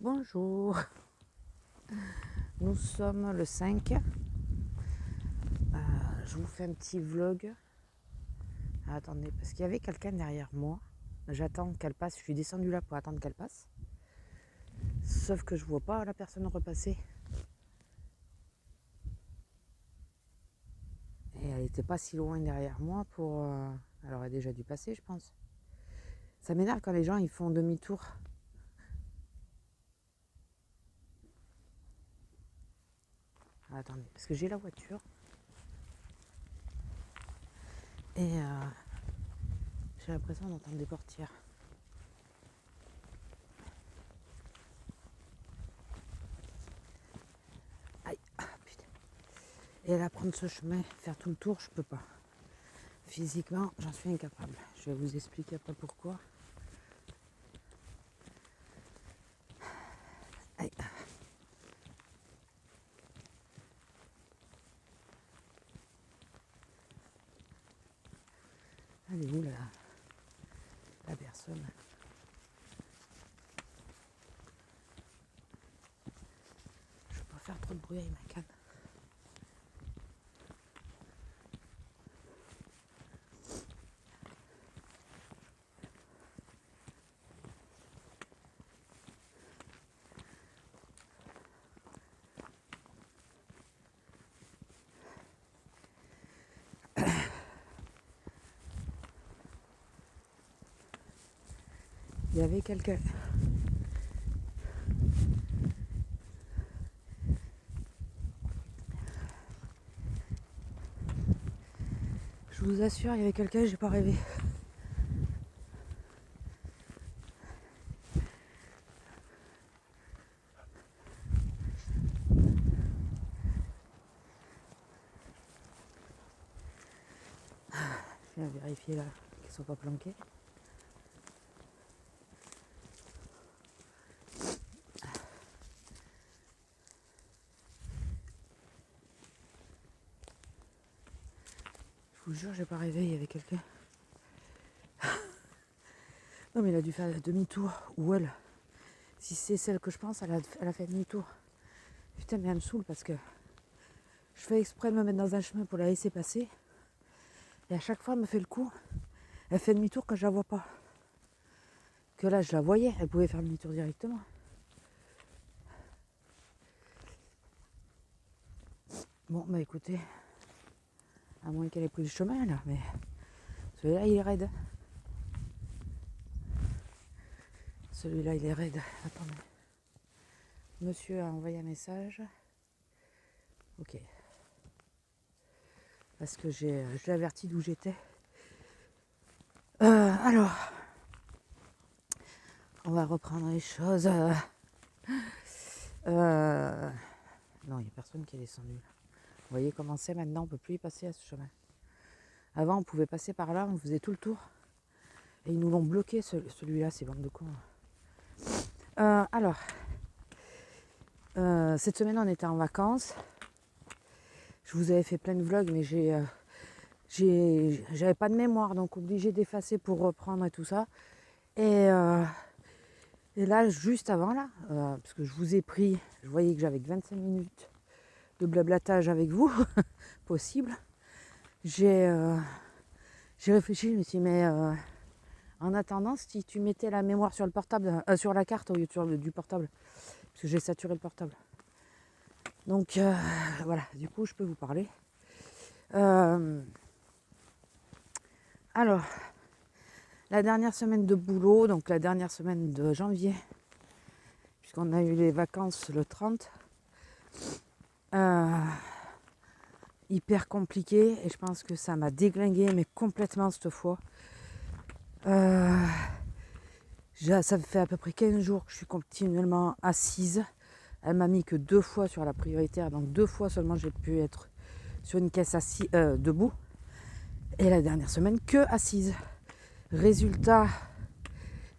Bonjour, nous sommes le 5. Je vous fais un petit vlog. Attendez, parce qu'il y avait quelqu'un derrière moi. J'attends qu'elle passe, je suis descendue là pour attendre qu'elle passe. Sauf que je vois pas la personne repasser. Et elle était pas si loin derrière moi pour... Elle aurait déjà dû passer, je pense. Ça m'énerve quand les gens ils font demi-tour. Attendez, parce que j'ai la voiture. Et j'ai l'impression d'entendre des portières. Aïe, putain. Et là, prendre ce chemin, faire tout le tour, je peux pas. Physiquement, j'en suis incapable. Je vais vous expliquer après pourquoi. Aïe. Elle est où la personne? Je ne veux pas faire trop de bruit avec ma canne. Il y avait quelqu'un. Je vous assure, il y avait quelqu'un, j'ai pas rêvé. Je viens vérifier là qu'ils ne sont pas planqués. Je vous jure, j'ai pas rêvé, il y avait quelqu'un. Non mais il a dû faire demi-tour. Ou elle. Si c'est celle que je pense, elle a fait demi-tour. Putain, mais elle me saoule parce que je fais exprès de me mettre dans un chemin pour la laisser passer. Et à chaque fois, elle me fait le coup. Elle fait demi-tour quand je la vois pas. Que là, je la voyais, elle pouvait faire demi-tour directement. Bon, bah écoutez, à moins qu'elle ait pris le chemin là, mais celui-là, il est raide. Celui-là, il est raide. Attendez. Monsieur a envoyé un message. Ok. Parce que je l'ai averti d'où j'étais. Alors, on va reprendre les choses. Non, il n'y a personne qui est descendu. Vous voyez comment c'est maintenant, on ne peut plus y passer à ce chemin. Avant, on pouvait passer par là, on faisait tout le tour. Et ils nous l'ont bloqué, celui-là, ces bandes de cons. Alors, cette semaine, on était en vacances. Je vous avais fait plein de vlogs, mais j'avais pas de mémoire, donc obligé d'effacer pour reprendre et tout ça. Et là, juste avant, là, parce que je vous ai pris, je voyais que j'avais que 25 minutes de blablatage avec vous, possible. J'ai réfléchi, je me suis dit, mais en attendant, si tu mettais la mémoire sur le portable, sur la carte au lieu du portable, parce que j'ai saturé le portable. Donc voilà, du coup, je peux vous parler. Alors, la dernière semaine de boulot, donc la dernière semaine de janvier, puisqu'on a eu les vacances le 30, hyper compliqué, et je pense que ça m'a déglingué, mais complètement cette fois. Ça fait à peu près 15 jours que je suis continuellement assise. Elle m'a mis que 2 fois sur la prioritaire, donc 2 fois seulement j'ai pu être sur une caisse debout. Et la dernière semaine, que assise. Résultat,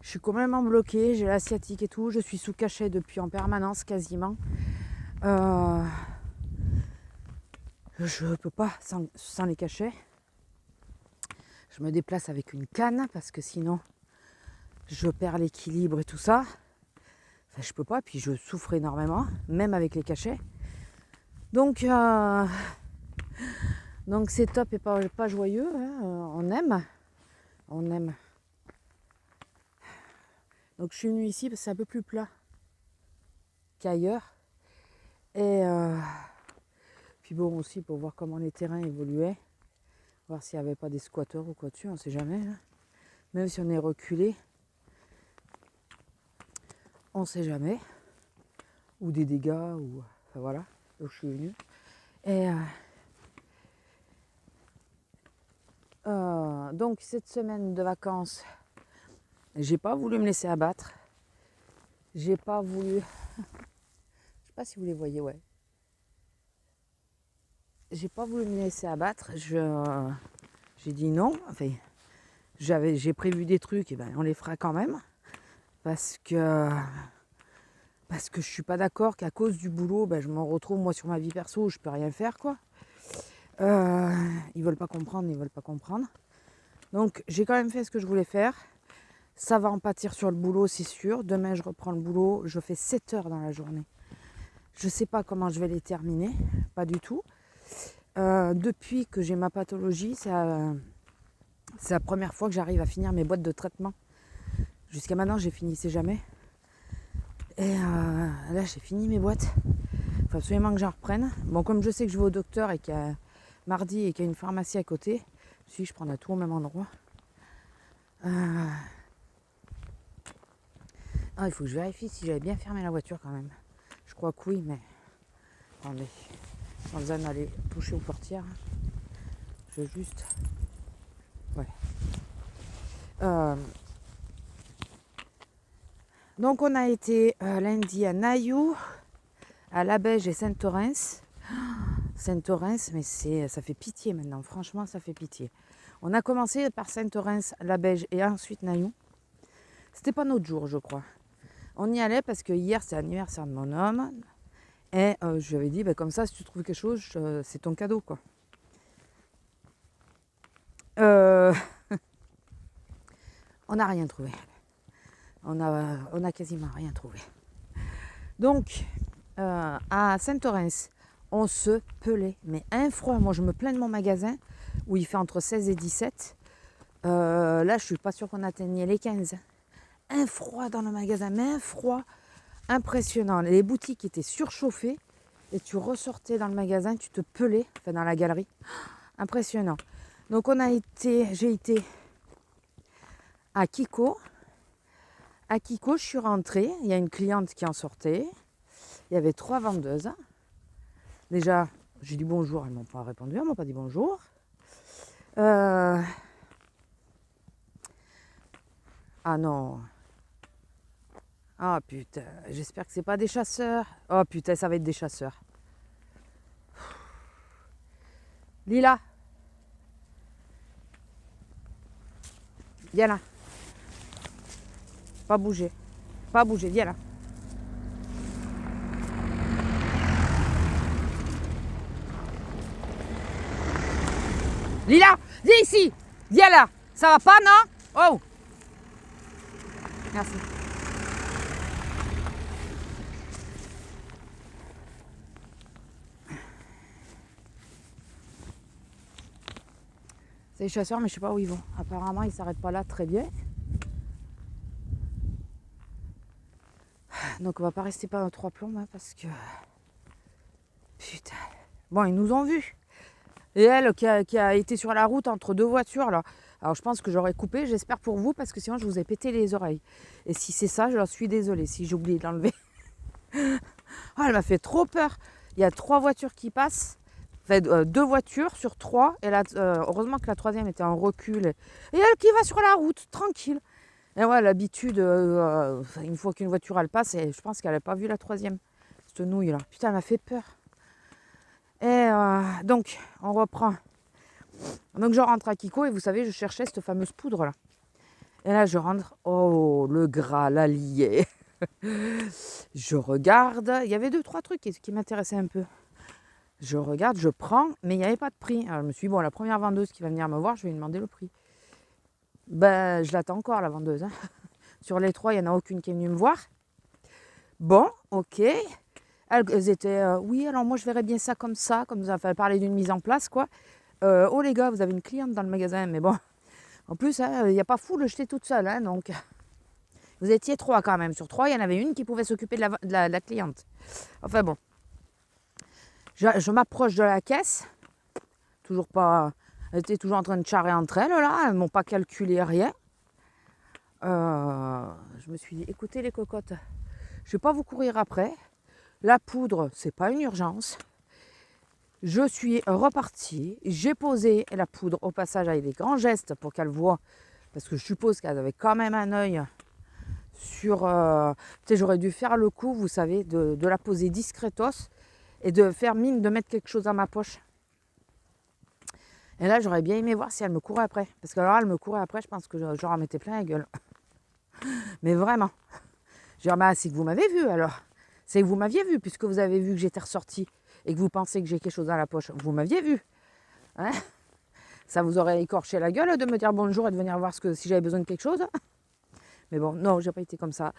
je suis complètement bloquée, j'ai l'asiatique et tout, je suis sous cachet depuis en permanence quasiment. Je peux pas sans les cachets. Je me déplace avec une canne parce que sinon je perds l'équilibre et tout ça. Enfin, je peux pas, puis je souffre énormément, même avec les cachets. Donc c'est top et pas joyeux, hein. On aime. Donc je suis venue ici parce que c'est un peu plus plat qu'ailleurs. Et puis bon aussi pour voir comment les terrains évoluaient. Voir s'il n'y avait pas des squatteurs ou quoi dessus, on ne sait jamais. Hein. Même si on est reculé, on ne sait jamais. Ou des dégâts, ou... Enfin voilà, donc je suis venue. Et donc cette semaine de vacances, j'ai pas voulu me laisser abattre. J'ai pas voulu... Je sais pas si vous les voyez, ouais. J'ai pas voulu me laisser abattre. J'ai dit non. Enfin, j'ai prévu des trucs, et ben on les fera quand même. Parce que je suis pas d'accord qu'à cause du boulot, ben, je me retrouve moi sur ma vie perso où je peux rien faire, quoi. Ils veulent pas comprendre. Donc j'ai quand même fait ce que je voulais faire. Ça va en pâtir sur le boulot, c'est sûr. Demain je reprends le boulot, je fais 7 heures dans la journée. Je sais pas comment je vais les terminer, pas du tout. Depuis que j'ai ma pathologie, c'est la première fois que j'arrive à finir mes boîtes de traitement. Jusqu'à maintenant, j'ai finissais jamais. Et là, j'ai fini mes boîtes. Il faut absolument que j'en reprenne. Bon, comme je sais que je vais au docteur et qu'il y a mardi et qu'il y a une pharmacie à côté, je prends tout au même endroit. Il faut que je vérifie si j'avais bien fermé la voiture quand même. Je crois que oui, mais attendez. Sans besoin d'aller toucher aux portières. Je juste... Ouais. Donc on a été lundi à Nailloux, à Labège et Saint-Orens. Saint-Orens, mais ça fait pitié maintenant, franchement ça fait pitié. On a commencé par Saint-Orens, Labège et ensuite Nailloux. C'était pas notre jour, je crois. On y allait parce que hier c'est l'anniversaire de mon homme. Et je lui avais dit, comme ça, si tu trouves quelque chose, c'est ton cadeau, quoi. On n'a rien trouvé. On a quasiment rien trouvé. Donc, à Saint-Orens, on se pelait. Mais un froid, moi je me plains de mon magasin, où il fait entre 16 et 17. Là, je suis pas sûre qu'on atteignait les 15. Un froid dans le magasin, mais un froid impressionnant. Les boutiques étaient surchauffées. Et tu ressortais dans le magasin, tu te pelais, enfin dans la galerie. Impressionnant. Donc j'ai été à Kiko. À Kiko, je suis rentrée. Il y a une cliente qui en sortait. Il y avait 3 vendeuses. Déjà, j'ai dit bonjour. Elles ne m'ont pas répondu. Elles ne m'ont pas dit bonjour. Ah non. Ah putain. J'espère que c'est pas des chasseurs. Oh putain, ça va être des chasseurs. Lila. Viens là. Pas bouger. Pas bouger, viens là. Lila, viens ici. Viens là. Ça va pas, non? Oh. Merci. C'est les chasseurs, mais je sais pas où ils vont. Apparemment, ils s'arrêtent pas là très bien. Donc on va pas rester pendant 3 plombs, hein, parce que... Putain. Bon, ils nous ont vus. Et elle qui a été sur la route entre 2 voitures, là. Alors je pense que j'aurais coupé, j'espère pour vous, parce que sinon je vous ai pété les oreilles. Et si c'est ça, je suis désolée si j'ai oublié de l'enlever. Oh, elle m'a fait trop peur. Il y a 3 voitures qui passent. Enfin, 2 voitures sur 3. Et là, heureusement que la 3e était en recul. Et elle qui va sur la route, tranquille. Et ouais, l'habitude, une fois qu'une voiture elle passe, et je pense qu'elle n'a pas vu la 3e. Cette nouille là. Putain, elle m'a fait peur. Et donc, on reprend. Donc, je rentre à Kiko et vous savez, je cherchais cette fameuse poudre là. Et là, je rentre. Oh, le gras, l'allié. Je regarde. Il y avait 2-3 trucs qui m'intéressaient un peu. Je regarde, je prends, mais il n'y avait pas de prix. Alors, je me suis dit, bon, la première vendeuse qui va venir me voir, je vais lui demander le prix. Ben, je l'attends encore, la vendeuse. Hein. Sur les 3, il n'y en a aucune qui est venue me voir. Bon, ok. Elles étaient, oui, alors moi je verrais bien ça, comme ça enfin, parler d'une mise en place, quoi. Oh les gars, vous avez une cliente dans le magasin, mais bon. En plus, il n'y a pas fou, j'étais toute seule, hein, donc vous étiez 3 quand même. Sur 3, il y en avait une qui pouvait s'occuper de la cliente. Enfin bon, je m'approche de la caisse, toujours pas. Elles étaient toujours en train de charrer entre elles, là, elles m'ont pas calculé rien. Je me suis dit, écoutez les cocottes, je vais pas vous courir après. La poudre, c'est pas une urgence. Je suis repartie, j'ai posé la poudre au passage avec des grands gestes pour qu'elle voie, parce que je suppose qu'elle avait quand même un œil sur... tu sais, j'aurais dû faire le coup, vous savez, de la poser discretos et de faire mine de mettre quelque chose dans ma poche. Et là, j'aurais bien aimé voir si elle me courait après. Parce que alors, elle me courait après, je pense que je en mettais plein la gueule. Mais vraiment. Je dis, bah, c'est que vous m'avez vu alors. C'est que vous m'aviez vu, puisque vous avez vu que j'étais ressortie et que vous pensez que j'ai quelque chose dans la poche. Vous m'aviez vu. Hein, ça vous aurait écorché la gueule de me dire bonjour et de venir voir si j'avais besoin de quelque chose. Mais bon, non, j'ai pas été comme ça.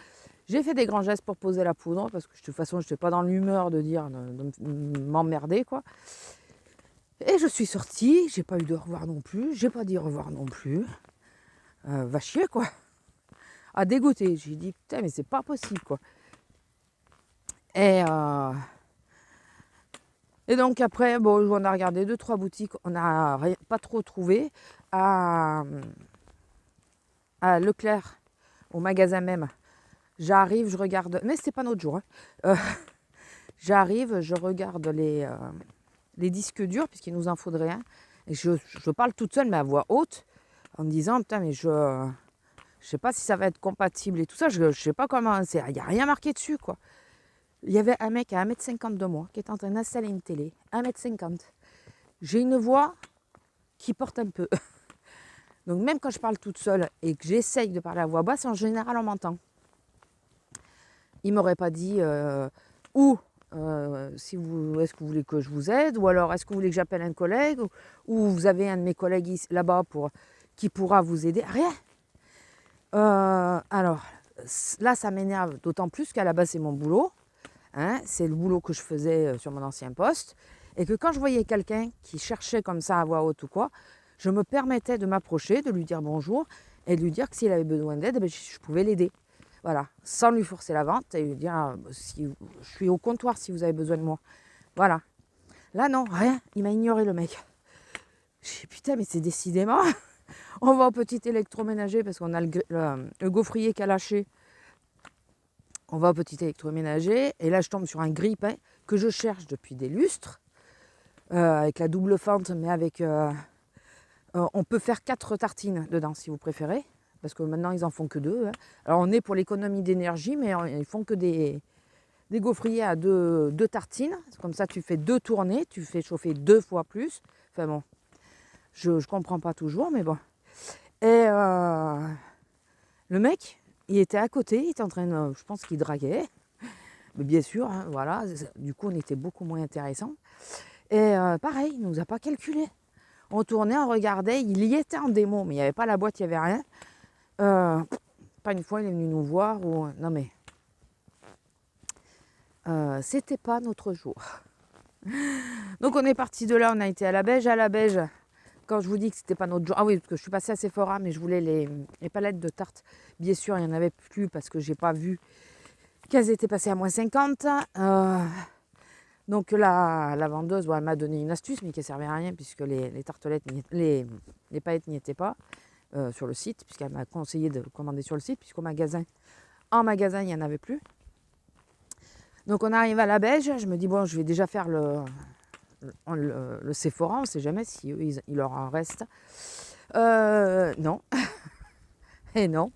J'ai fait des grands gestes pour poser la poudre, parce que de toute façon, je n'étais pas dans l'humeur de m'emmerder, quoi. Et je suis sortie, j'ai pas eu de revoir non plus, j'ai pas dit au revoir non plus. Va chier, quoi. À dégoûter. J'ai dit, putain, mais c'est pas possible, quoi. Et donc après, bon, on a regardé 2-3 boutiques, on n'a pas trop trouvé. À Leclerc, au magasin même, j'arrive, je regarde, mais c'était pas notre jour. Hein. J'arrive, je regarde les disques durs, puisqu'il nous en faudrait un. Et je parle toute seule, mais à voix haute, en me disant, putain, mais je sais pas si ça va être compatible et tout ça. Je sais pas comment, il n'y a rien marqué dessus, quoi. Il y avait un mec à 1,50 m de moi qui est en train d'installer une télé. 1,50 m. J'ai une voix qui porte un peu. Donc même quand je parle toute seule et que j'essaye de parler à voix basse, en général, on m'entend. Il m'aurait pas dit est-ce que vous voulez que je vous aide, ou alors est-ce que vous voulez que j'appelle un collègue, ou vous avez un de mes collègues là-bas qui pourra vous aider. Rien. Alors là, ça m'énerve d'autant plus qu'à la base, c'est mon boulot. Hein, c'est le boulot que je faisais sur mon ancien poste. Et que quand je voyais quelqu'un qui cherchait comme ça à voix haute ou quoi, je me permettais de m'approcher, de lui dire bonjour et de lui dire que s'il avait besoin d'aide, ben, je pouvais l'aider. Voilà, sans lui forcer la vente et lui dire si, je suis au comptoir si vous avez besoin de moi. Voilà. Là, non, rien. Il m'a ignoré, le mec. J'ai dit, putain, mais c'est décidément. On va au petit électroménager parce qu'on a le gaufrier qui a lâché. On va au petit électroménager et là, je tombe sur un grille-pain que je cherche depuis des lustres, avec la double fente, mais avec... on peut faire 4 tartines dedans, si vous préférez, parce que maintenant, ils en font que 2. Hein. Alors, on est pour l'économie d'énergie, mais ils font que des gaufriers à 2 tartines. Comme ça, tu fais 2 tournées, tu fais chauffer 2 fois plus. Enfin bon, je comprends pas toujours, mais bon. Et le mec, il était à côté, il était en train de... Je pense qu'il draguait. Mais bien sûr, hein, voilà. Du coup, on était beaucoup moins intéressant. Et pareil, il ne nous a pas calculé. On tournait, on regardait, il y était en démo, mais il n'y avait pas la boîte, il n'y avait rien. Pas une fois, il est venu nous voir. Non mais, c'était pas notre jour. Donc on est parti de là, on a été à la Beige. À la Beige, quand je vous dis que c'était pas notre jour... Ah oui, parce que je suis passée à Sephora, mais je voulais les palettes de tartes. Bien sûr, il n'y en avait plus parce que j'ai pas vu qu'elles étaient passées à moins 50. Donc la vendeuse, bon, elle m'a donné une astuce, mais qui ne servait à rien puisque les tartelettes, les palettes n'y étaient pas sur le site, puisqu'elle m'a conseillé de commander sur le site, puisqu'en magasin, il n'y en avait plus. Donc on arrive à la Beige, je me dis, bon, je vais déjà faire le Sephora, on ne sait jamais si il leur en reste. Non. Et non.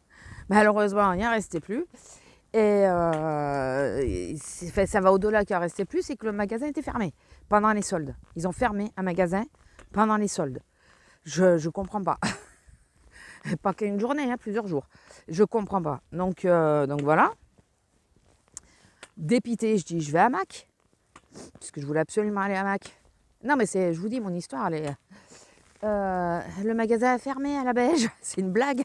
Malheureusement, il n'y en restait plus. Et ça va au-delà qu'il en restait plus, c'est que le magasin était fermé pendant les soldes. Ils ont fermé un magasin pendant les soldes. Je comprends pas. Pas qu'une journée, hein, plusieurs jours. Je comprends pas. Donc voilà. Dépité, je dis je vais à Mac. Parce que je voulais absolument aller à Mac. Non mais je vous dis, mon histoire, le magasin est fermé à la Beige. C'est une blague.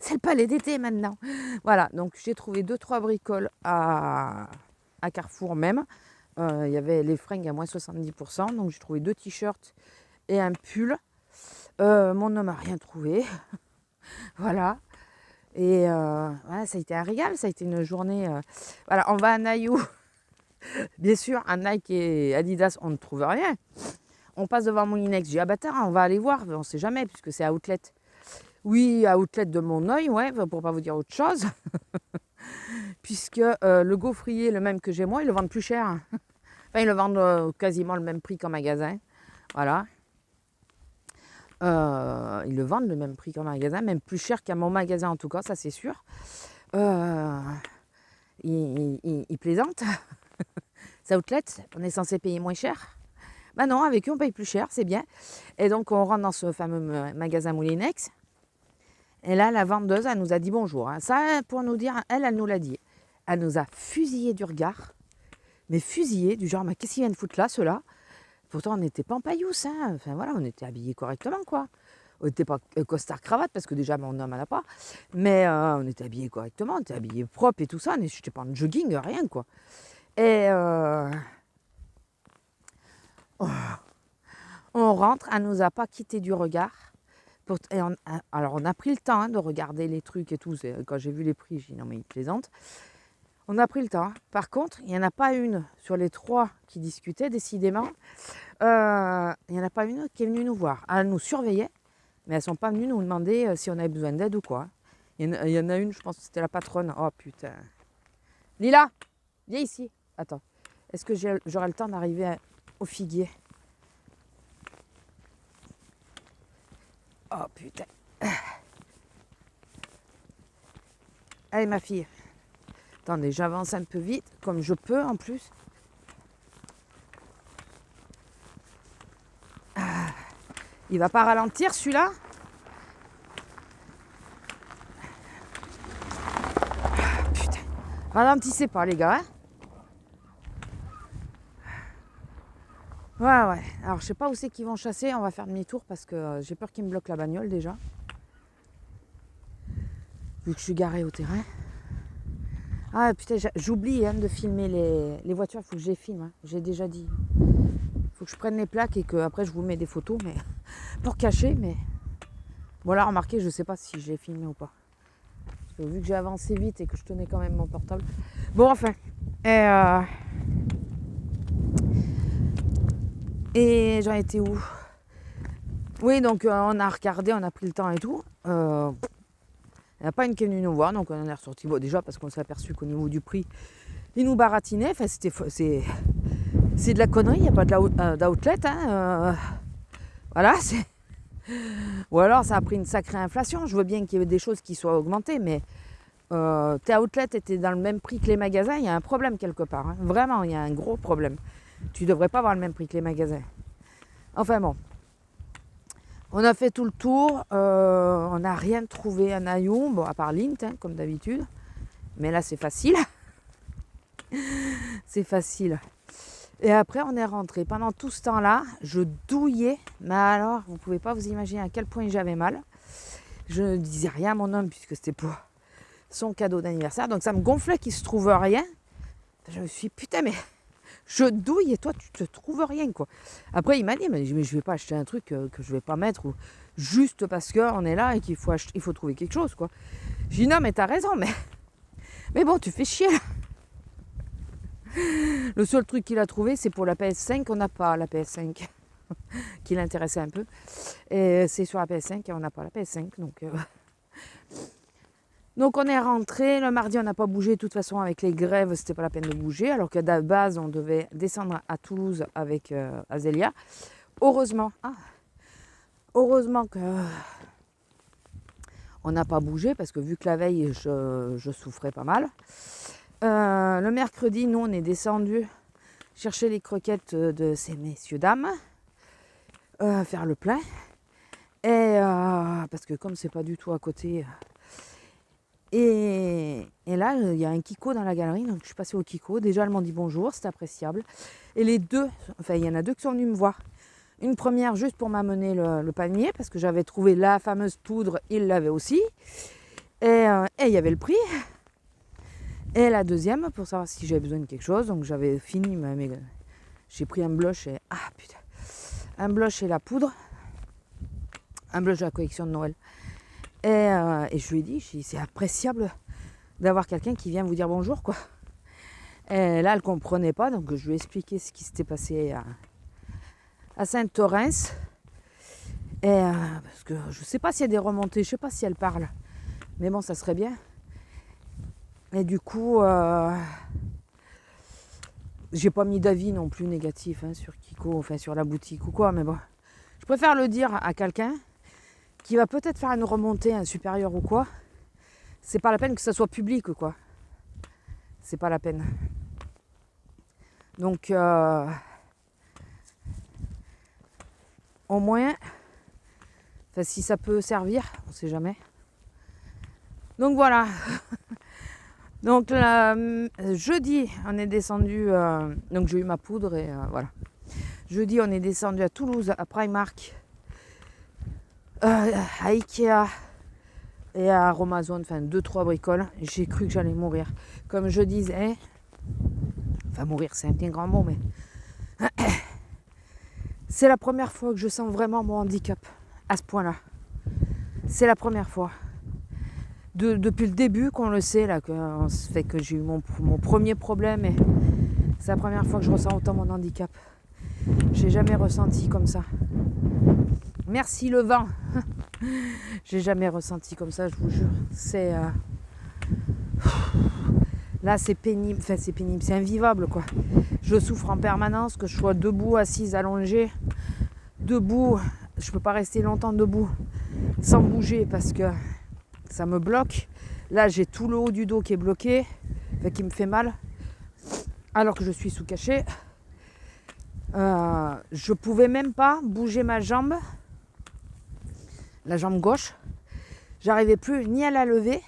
C'est le palais d'été maintenant. Voilà, donc j'ai trouvé 2-3 bricoles à Carrefour même. Il y avait les fringues à moins 70%, donc j'ai trouvé 2 t-shirts et un pull. Mon homme n'a rien trouvé. Voilà. Et voilà, ça a été un régal, ça a été une journée. Voilà, on va à Naïou. Bien sûr, à Nike et Adidas, on ne trouve rien. On passe devant Moulinex, j'ai dit, ah bâtard, on va aller voir, on ne sait jamais, puisque c'est Outlet. Oui, Outlet de mon œil, ouais, pour pas vous dire autre chose. Puisque le gaufrier, le même que j'ai moi, ils le vendent plus cher. Enfin, ils le vendent quasiment le même prix qu'en magasin. Voilà. Ils le vendent le même prix qu'en magasin, même plus cher qu'à mon magasin en tout cas, ça c'est sûr. Ils plaisantent. C'est Outlet, on est censé payer moins cher. Ben non, avec eux on paye plus cher, c'est bien. Et donc on rentre dans ce fameux magasin Moulinex. Et là, la vendeuse, elle nous a dit bonjour. Hein. Ça, pour nous dire, elle nous l'a dit. Elle nous a fusillé du regard. Mais fusillé, du genre, mais qu'est-ce qu'ils viennent foutre là, ceux-là? Pourtant, on n'était pas en paillousse. Hein. Enfin voilà, on était habillés correctement, quoi. On n'était pas costard-cravate, parce que déjà, mon homme, elle n'a pas. Mais on était habillés correctement, on était habillés propres et tout ça. Je n'étais pas en jogging, rien, quoi. Et on rentre, elle ne nous a pas quitté du regard. Alors, on a pris le temps de regarder les trucs et tout. Quand j'ai vu les prix, j'ai dit non, mais il plaisante. On a pris le temps. Par contre, il n'y en a pas une sur les 3 qui discutaient, décidément. Il n'y en a pas une qui est venue nous voir. Elle nous surveillait, mais elles ne sont pas venues nous demander si on avait besoin d'aide ou quoi. Il y en a une, je pense que c'était la patronne. Oh putain. Lila, viens ici. Attends. Est-ce que j'aurai le temps d'arriver au figuier? Oh putain. Allez ma fille. Attendez, j'avance un peu vite, comme je peux en plus. Il va pas ralentir celui-là? Putain. Ralentissez pas les gars. Hein. Ouais. Alors je sais pas où c'est qu'ils vont chasser. On va faire demi-tour parce que j'ai peur qu'ils me bloquent la bagnole déjà. Vu que je suis garée au terrain. Ah putain, j'oublie de filmer les voitures. Il faut que je les filme. Hein. J'ai déjà dit. Il faut que je prenne les plaques et que après je vous mets des photos, mais pour cacher. Mais voilà, remarquez, je sais pas si je l'ai filmé ou pas. Parce que vu que j'ai avancé vite et que je tenais quand même mon portable. Bon, enfin. Et j'en étais où? Oui, donc on a regardé, on a pris le temps et tout. Il n'y a pas une qui est venue nous voir, donc on en est ressorti. Bon, déjà parce qu'on s'est aperçu qu'au niveau du prix, ils nous baratinaient. Enfin, c'est de la connerie, il n'y a pas d'outlet. Hein, voilà, ou alors ça a pris une sacrée inflation. Je veux bien qu'il y ait des choses qui soient augmentées, mais tes outlets étaient dans le même prix que les magasins, il y a un problème quelque part. Hein. Vraiment, il y a un gros problème. Tu ne devrais pas avoir le même prix que les magasins. Enfin bon. On a fait tout le tour. On n'a rien trouvé à Naïou, bon, à part Lint, hein, comme d'habitude. Mais là, c'est facile. C'est facile. Et après, on est rentré. Pendant tout ce temps-là, je douillais. Mais alors, vous ne pouvez pas vous imaginer à quel point j'avais mal. Je ne disais rien à mon homme puisque c'était pour son cadeau d'anniversaire. Donc, ça me gonflait qu'il ne se trouve rien. Je me suis dit, putain, mais je douille et toi, tu te trouves rien, quoi. Après, il m'a dit, mais je ne vais pas acheter un truc que je ne vais pas mettre ou juste parce qu'on est là et qu'il faut, il faut trouver quelque chose, quoi. J'ai dit, non, mais t'as raison, mais bon, tu fais chier, là. Le seul truc qu'il a trouvé, c'est pour la PS5. On n'a pas la PS5 qui l'intéressait un peu. Et c'est sur la PS5 et on n'a pas la PS5. Donc on est rentré. Le mardi, on n'a pas bougé. De toute façon, avec les grèves, c'était pas la peine de bouger. Alors qu'à la base, on devait descendre à Toulouse avec Azélia. Heureusement que on n'a pas bougé parce que vu que la veille, je souffrais pas mal. Le mercredi, nous, on est descendu chercher les croquettes de ces messieurs-dames, faire le plein. Et parce que comme c'est pas du tout à côté. Et là, il y a un Kiko dans la galerie, donc je suis passée au Kiko. Déjà, elles m'ont dit bonjour, c'était appréciable. Et les deux, enfin, il y en a deux qui sont venus me voir. Une première juste pour m'amener le panier, parce que j'avais trouvé la fameuse poudre, ils l'avaient aussi. Et il y avait le prix. Et la deuxième, pour savoir si j'avais besoin de quelque chose. Donc j'avais fini j'ai pris un blush et... Ah putain. Un blush et la poudre. Un blush de la collection de Noël. Et je lui ai dit, c'est appréciable d'avoir quelqu'un qui vient vous dire bonjour, quoi. Et là, elle ne comprenait pas, donc je lui ai expliqué ce qui s'était passé à Sainte-Orens. Parce que je ne sais pas s'il y a des remontées, je ne sais pas si elle parle. Mais bon, ça serait bien. Et du coup, j'ai pas mis d'avis non plus négatif sur Kiko, enfin sur la boutique ou quoi, mais bon. Je préfère le dire à quelqu'un qui va peut-être faire une remontée, un supérieur ou quoi. C'est pas la peine que ça soit public, quoi. C'est pas la peine. Donc, au moins, si ça peut servir, on sait jamais. Donc voilà. Donc jeudi, on est descendu. Donc j'ai eu ma poudre et voilà. Jeudi, on est descendu à Toulouse, à Primark, à Ikea et à Amazon, enfin 2-3 bricoles. J'ai cru que j'allais mourir. Comme je disais, enfin mourir c'est un bien grand mot, mais c'est la première fois que je sens vraiment mon handicap à ce point-là. C'est la première fois. Depuis le début qu'on le sait, là, que j'ai eu mon premier problème et c'est la première fois que je ressens autant mon handicap. J'ai jamais ressenti comme ça. Merci le vent. J'ai jamais ressenti comme ça, je vous jure. Là c'est pénible, enfin c'est pénible, c'est invivable quoi. Je souffre en permanence, que je sois debout, assise, allongée, debout, je peux pas rester longtemps debout sans bouger parce que ça me bloque. Là j'ai tout le haut du dos qui est bloqué, qui me fait mal, alors que je suis sous cachet. Je pouvais même pas bouger ma jambe, la jambe gauche. J'arrivais plus ni à la lever,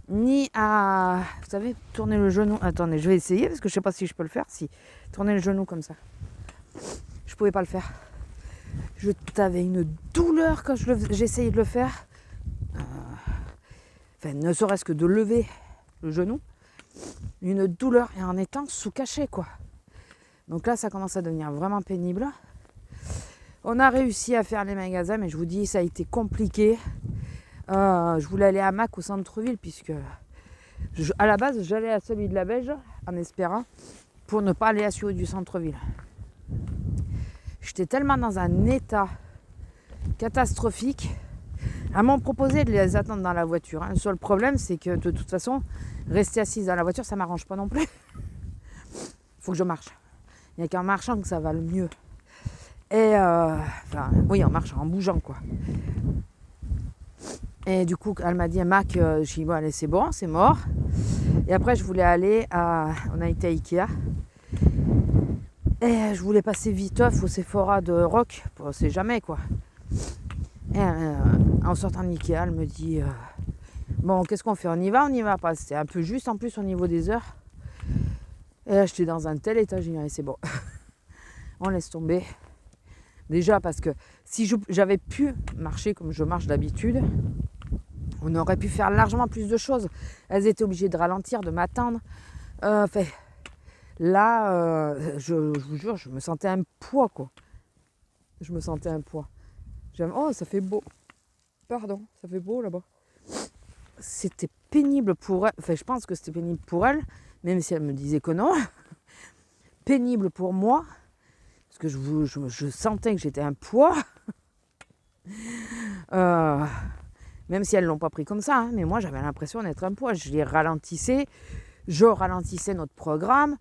ni à, vous savez, tourner le genou. Attendez, je vais essayer parce que je sais pas si je peux le faire. Si, tourner le genou comme ça. Je pouvais pas le faire. J'avais une douleur quand j'essayais de le faire. Ne serait-ce que de lever le genou. Une douleur et en étant sous cachet quoi. Donc là, ça commence à devenir vraiment pénible. On a réussi à faire les magasins, mais je vous dis, ça a été compliqué. Je voulais aller à Mac au centre-ville, puisque à la base, j'allais à celui de la Belge, en espérant, pour ne pas aller à celui du centre-ville. J'étais tellement dans un état catastrophique. Elles m'ont proposé de les attendre dans la voiture. Le seul problème, c'est que de toute façon, rester assise dans la voiture, ça ne m'arrange pas non plus. Il faut que je marche. Il n'y a qu'en marchant que ça va le mieux. Et oui, en marchant, en bougeant quoi. Et du coup, elle m'a dit, Mac, j'ai dit, bon, allez, c'est bon, c'est mort. Et après, je voulais aller on a été à Ikea. Et je voulais passer viteuf au Sephora de Rock, on sait jamais quoi. Et en sortant d'Ikea, elle me dit, bon, qu'est-ce qu'on fait? On y va, on n'y va pas? C'était un peu juste en plus au niveau des heures. Et là, j'étais dans un tel état, j'ai dit, allez, c'est bon. On laisse tomber. Déjà parce que si j'avais pu marcher comme je marche d'habitude, on aurait pu faire largement plus de choses. Elles étaient obligées de ralentir, de m'attendre. Là, je vous jure, je me sentais un poids, quoi. Je me sentais un poids. Oh, ça fait beau. Pardon, ça fait beau là-bas. C'était pénible pour elle. Enfin, je pense que c'était pénible pour elle, même si elle me disait que non. Pénible pour moi, parce que je sentais que j'étais un poids. Même si elles ne l'ont pas pris comme ça, hein, mais moi j'avais l'impression d'être un poids. Je ralentissais notre programme.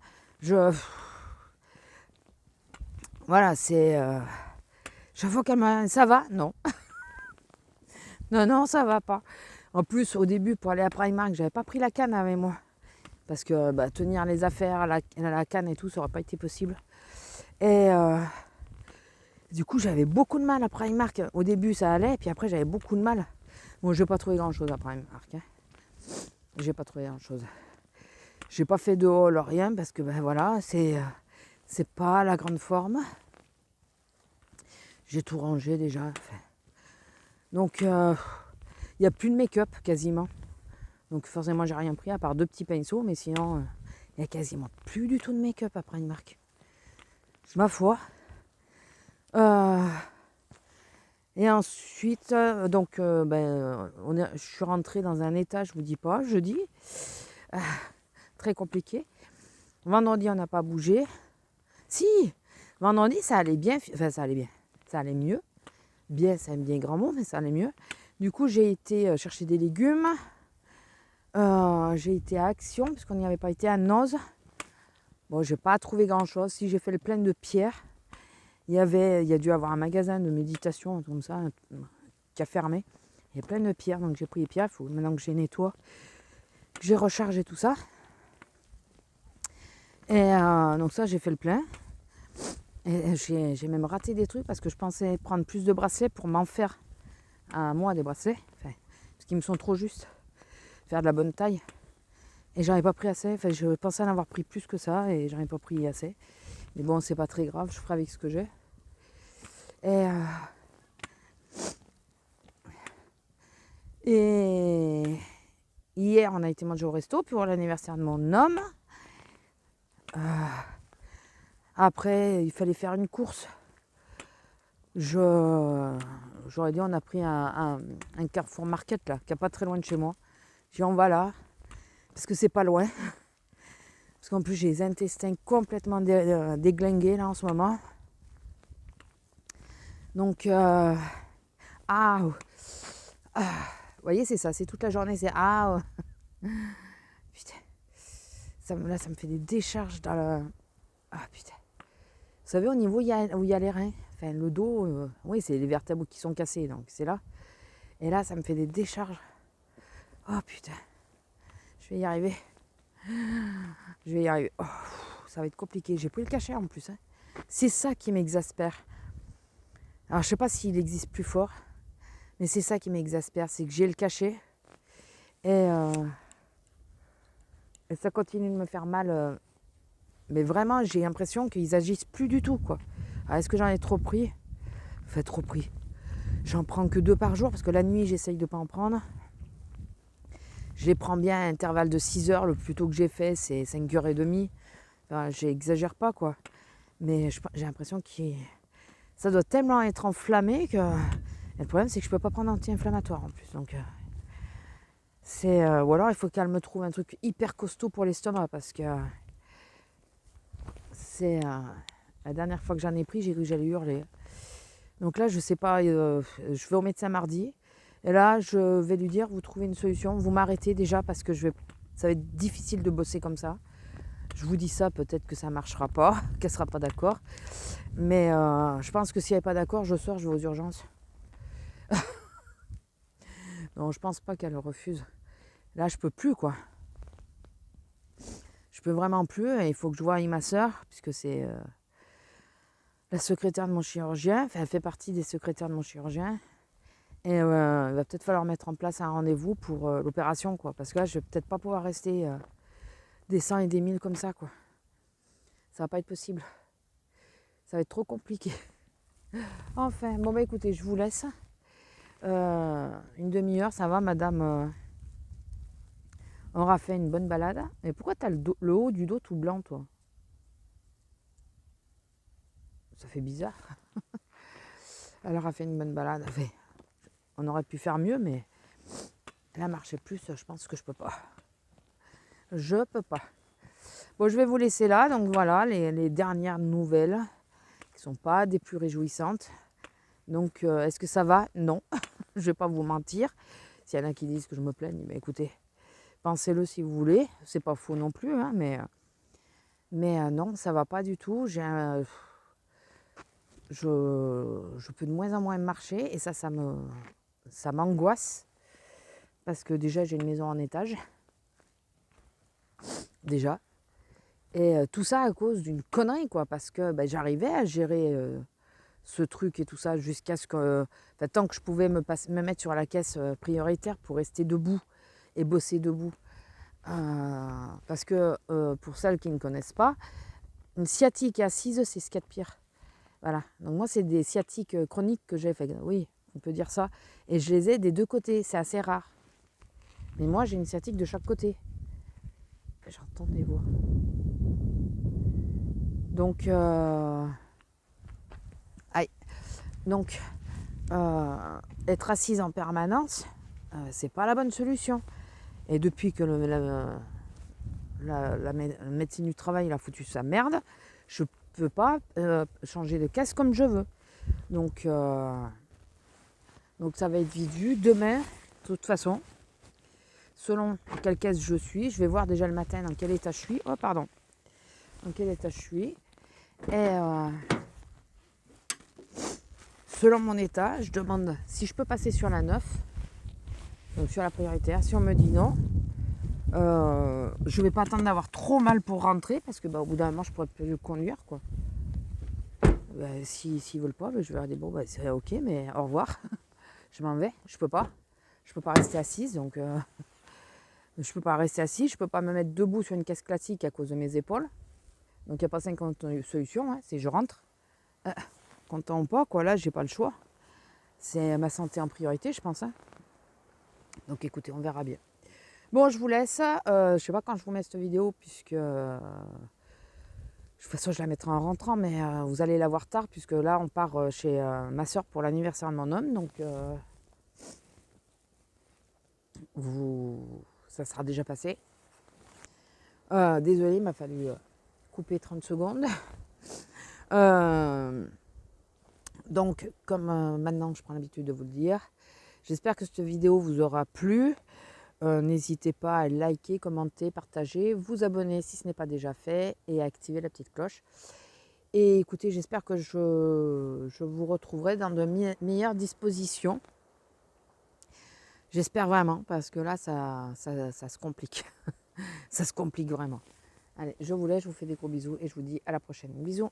Voilà, c'est... Chaque fois qu'elle m'a... Ça va? Non. non, ça va pas. En plus, au début, pour aller à Primark, j'avais pas pris la canne avec moi. Parce que tenir les affaires à la canne et tout, ça n'aurait pas été possible. Et du coup, j'avais beaucoup de mal à Primark. Au début, ça allait, et puis après, j'avais beaucoup de mal. Bon, j'ai pas trouvé grand-chose à Primark. Hein. J'ai pas trouvé grand-chose. J'ai pas fait de haul, rien, parce que voilà, c'est pas la grande forme. J'ai tout rangé déjà. Enfin. Donc, Il n'y a plus de make-up quasiment. Donc forcément, j'ai rien pris à part 2 petits pinceaux. Mais sinon, il n'y a quasiment plus du tout de make-up après une marque. Ma foi. Et ensuite, je suis rentrée dans un état, je vous dis pas, jeudi. Très compliqué. Vendredi, on n'a pas bougé. Si, vendredi, ça allait bien. Enfin, ça allait bien. Ça allait mieux. Bien, c'est un bien grand mot, mais ça allait mieux. Du coup, j'ai été chercher des légumes. J'ai été à Action, puisqu'on n'y avait pas été à Noz. Bon, j'ai pas trouvé grand-chose. Si j'ai fait le plein de pierres, il y a dû avoir un magasin de méditation comme ça qui a fermé. Il y a plein de pierres, donc j'ai pris les pierres. Il faut maintenant que j'ai nettoie, que j'ai rechargé tout ça. Et donc ça, j'ai fait le plein. Et j'ai même raté des trucs parce que je pensais prendre plus de bracelets pour m'en faire à moi des bracelets. Enfin, parce qu'ils me sont trop justes. Faire de la bonne taille. Et j'en ai pas pris assez. Enfin, je pensais en avoir pris plus que ça et j'en ai pas pris assez. Mais bon, c'est pas très grave, je ferai avec ce que j'ai. Et hier, on a été manger au resto pour l'anniversaire de mon homme. Après, il fallait faire une course. J'aurais dit, on a pris un Carrefour Market là, qui n'est pas très loin de chez moi. J'ai dit, on va là, parce que c'est pas loin. Parce qu'en plus, j'ai les intestins complètement déglingués là en ce moment. Donc, vous voyez, c'est ça, c'est toute la journée, c'est putain. Là, ça me fait des décharges dans le... Ah, putain. Vous savez, au niveau où il y a les reins, enfin, le dos, oui, c'est les vertèbres qui sont cassés, donc c'est là. Et là, ça me fait des décharges. Oh, putain. Je vais y arriver. Oh, ça va être compliqué. J'ai pris le cachet en plus. Hein. C'est ça qui m'exaspère. Alors, je sais pas s'il existe plus fort, mais c'est ça qui m'exaspère, c'est que j'ai le cachet et ça continue de me faire mal. Mais vraiment, j'ai l'impression qu'ils agissent plus du tout, quoi. Alors, est-ce que j'en ai trop pris? Enfin, trop pris. J'en prends que 2 par jour parce que la nuit, j'essaye de pas en prendre. Je les prends bien à intervalle de 6 heures. Le plus tôt que j'ai fait, c'est 5h30. Enfin, j'exagère pas, quoi. Mais j'ai l'impression que ça doit tellement être enflammé que... Et le problème, c'est que je peux pas prendre anti-inflammatoire en plus. Donc, ou alors, il faut qu'elle me trouve un truc hyper costaud pour l'estomac parce que c'est... la dernière fois que j'en ai pris, j'ai cru que j'allais hurler. Donc là, je sais pas, je vais au médecin mardi. Et là, je vais lui dire, vous trouvez une solution, vous m'arrêtez déjà parce que ça va être difficile de bosser comme ça. Je vous dis ça, peut-être que ça marchera pas, qu'elle sera pas d'accord. Mais je pense que si elle n'est pas d'accord, je sors, je vais aux urgences. Non, je pense pas qu'elle refuse. Là, je peux plus, quoi. Je peux vraiment plus. Et il faut que je voie ma soeur, puisque c'est la secrétaire de mon chirurgien. Enfin, elle fait partie des secrétaires de mon chirurgien. Et il va peut-être falloir mettre en place un rendez-vous pour l'opération, quoi. Parce que là, je vais peut-être pas pouvoir rester des 100 et des 1000 comme ça, quoi. Ça va pas être possible. Ça va être trop compliqué. Enfin, bon, bah écoutez, je vous laisse. Une demi-heure, ça va, madame aura fait une bonne balade. Mais pourquoi tu as le haut du dos tout blanc, toi? Ça fait bizarre. Elle aura fait une bonne balade. Enfin, on aurait pu faire mieux, mais elle a marché plus. Je pense que je peux pas. Je peux pas. Bon, je vais vous laisser là. Donc voilà, les dernières nouvelles qui sont pas des plus réjouissantes. Donc, est-ce que ça va? Non. Je vais pas vous mentir. S'il y en a qui disent que je me plaigne, mais écoutez, pensez-le si vous voulez. C'est pas faux non plus, hein, mais non, ça va pas du tout. Je peux de moins en moins marcher et ça m'angoisse parce que déjà j'ai une maison en étage. Déjà. Et tout ça à cause d'une connerie, quoi, parce que j'arrivais à gérer ce truc et tout ça jusqu'à ce que... tant que je pouvais me mettre sur la caisse prioritaire pour rester debout et bosser debout. Parce que pour celles qui ne connaissent pas, une sciatique assise, c'est ce qu'il y a de pire. Voilà. Donc moi, c'est des sciatiques chroniques que j'ai fait. Oui, on peut dire ça. Et je les ai des deux côtés, c'est assez rare. Mais moi, j'ai une sciatique de chaque côté. J'entends des voix. Donc, Donc, être assise en permanence, c'est pas la bonne solution. Et depuis que la médecine du travail a foutu sa merde, je peux pas changer de caisse comme je veux. Donc ça va être vite vu. Demain, de toute façon, selon quelle caisse je suis, je vais voir déjà le matin dans quel état je suis. Oh pardon. Dans quel état je suis. Et selon mon état, je demande si je peux passer sur la 9, donc sur la prioritaire. Si on me dit non, je vais pas attendre d'avoir trop mal pour rentrer, parce que au bout d'un moment, je pourrais plus conduire, quoi. S'ils veulent pas, je vais leur dire bon, c'est ok, mais au revoir. Je m'en vais, je peux pas rester assise, donc je peux pas rester assise, je peux pas me mettre debout sur une caisse classique à cause de mes épaules. Donc il n'y a pas 50 solutions, hein, c'est je rentre. Content ou pas, quoi, là j'ai pas le choix. C'est ma santé en priorité, je pense. Hein. Donc écoutez, on verra bien. Bon, je vous laisse. Je sais pas quand je vous mets cette vidéo, puisque de toute façon je la mettrai en rentrant, mais vous allez la voir tard, puisque là on part chez ma soeur pour l'anniversaire de mon homme, donc ça sera déjà passé. Désolée, il m'a fallu couper 30 secondes. Donc, comme maintenant je prends l'habitude de vous le dire, j'espère que cette vidéo vous aura plu. N'hésitez pas à liker, commenter, partager, vous abonner si ce n'est pas déjà fait et à activer la petite cloche. Et écoutez, j'espère que je vous retrouverai dans de meilleures dispositions. J'espère vraiment, parce que là, ça se complique. Ça se complique vraiment. Allez, je vous laisse, je vous fais des gros bisous et je vous dis à la prochaine. Bisous.